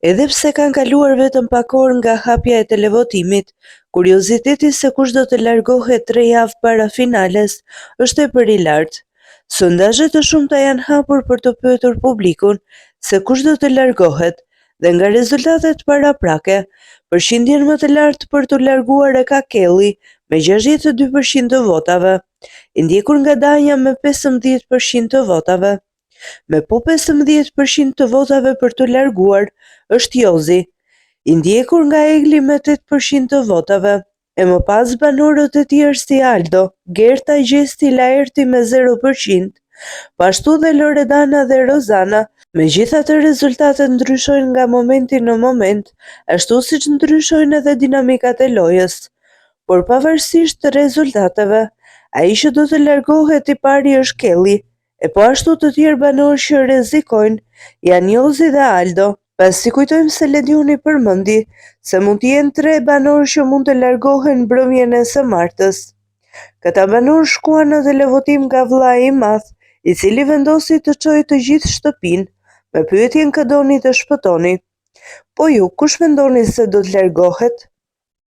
Edhe pse kanë kaluar vetëm pak orë nga hapja e televotimit, kurioziteti se kush do të largohet 3 javë para finales është epër i lartë. Sondazhe të shumta janë hapur për të pyetur publikun se kush do të largohet dhe nga rezultatet paraprake, përqindjen më të lartë për të larguar e ka Kelly me 62% të votave, i ndjekur nga Danja me 15% të votave. Me po 15% të votave për të larguar është Jozi, i ndjekur nga Egli me 8% të votave, e më pas banorët e tjerë si Aldo, Gerta, Gjesti, Laerti me 0%, pashtu dhe Loredana dhe Rozana. Megjithatë rezultatet ndryshojnë nga momenti në moment, ashtu siç ndryshojnë edhe dinamikat e lojës. Por pavarësisht të rezultateve, ai që do të largohet i pari është Kelly, e po ashtu të tjerë banorë që rrezikojnë janë Jozi dhe Aldo. Pasi kujtojmë se Ledioni përmendi se mund të jenë 3 banorë që mund të largohen mbrëmjen e së martës. Këta banorë shkuan në televotim nga vllai i madh, i cili vendosi të çojë të gjithë shtëpinë, me pyetjen kë doni të shpëtoni. Po ju, kush mendoni se do të largohet?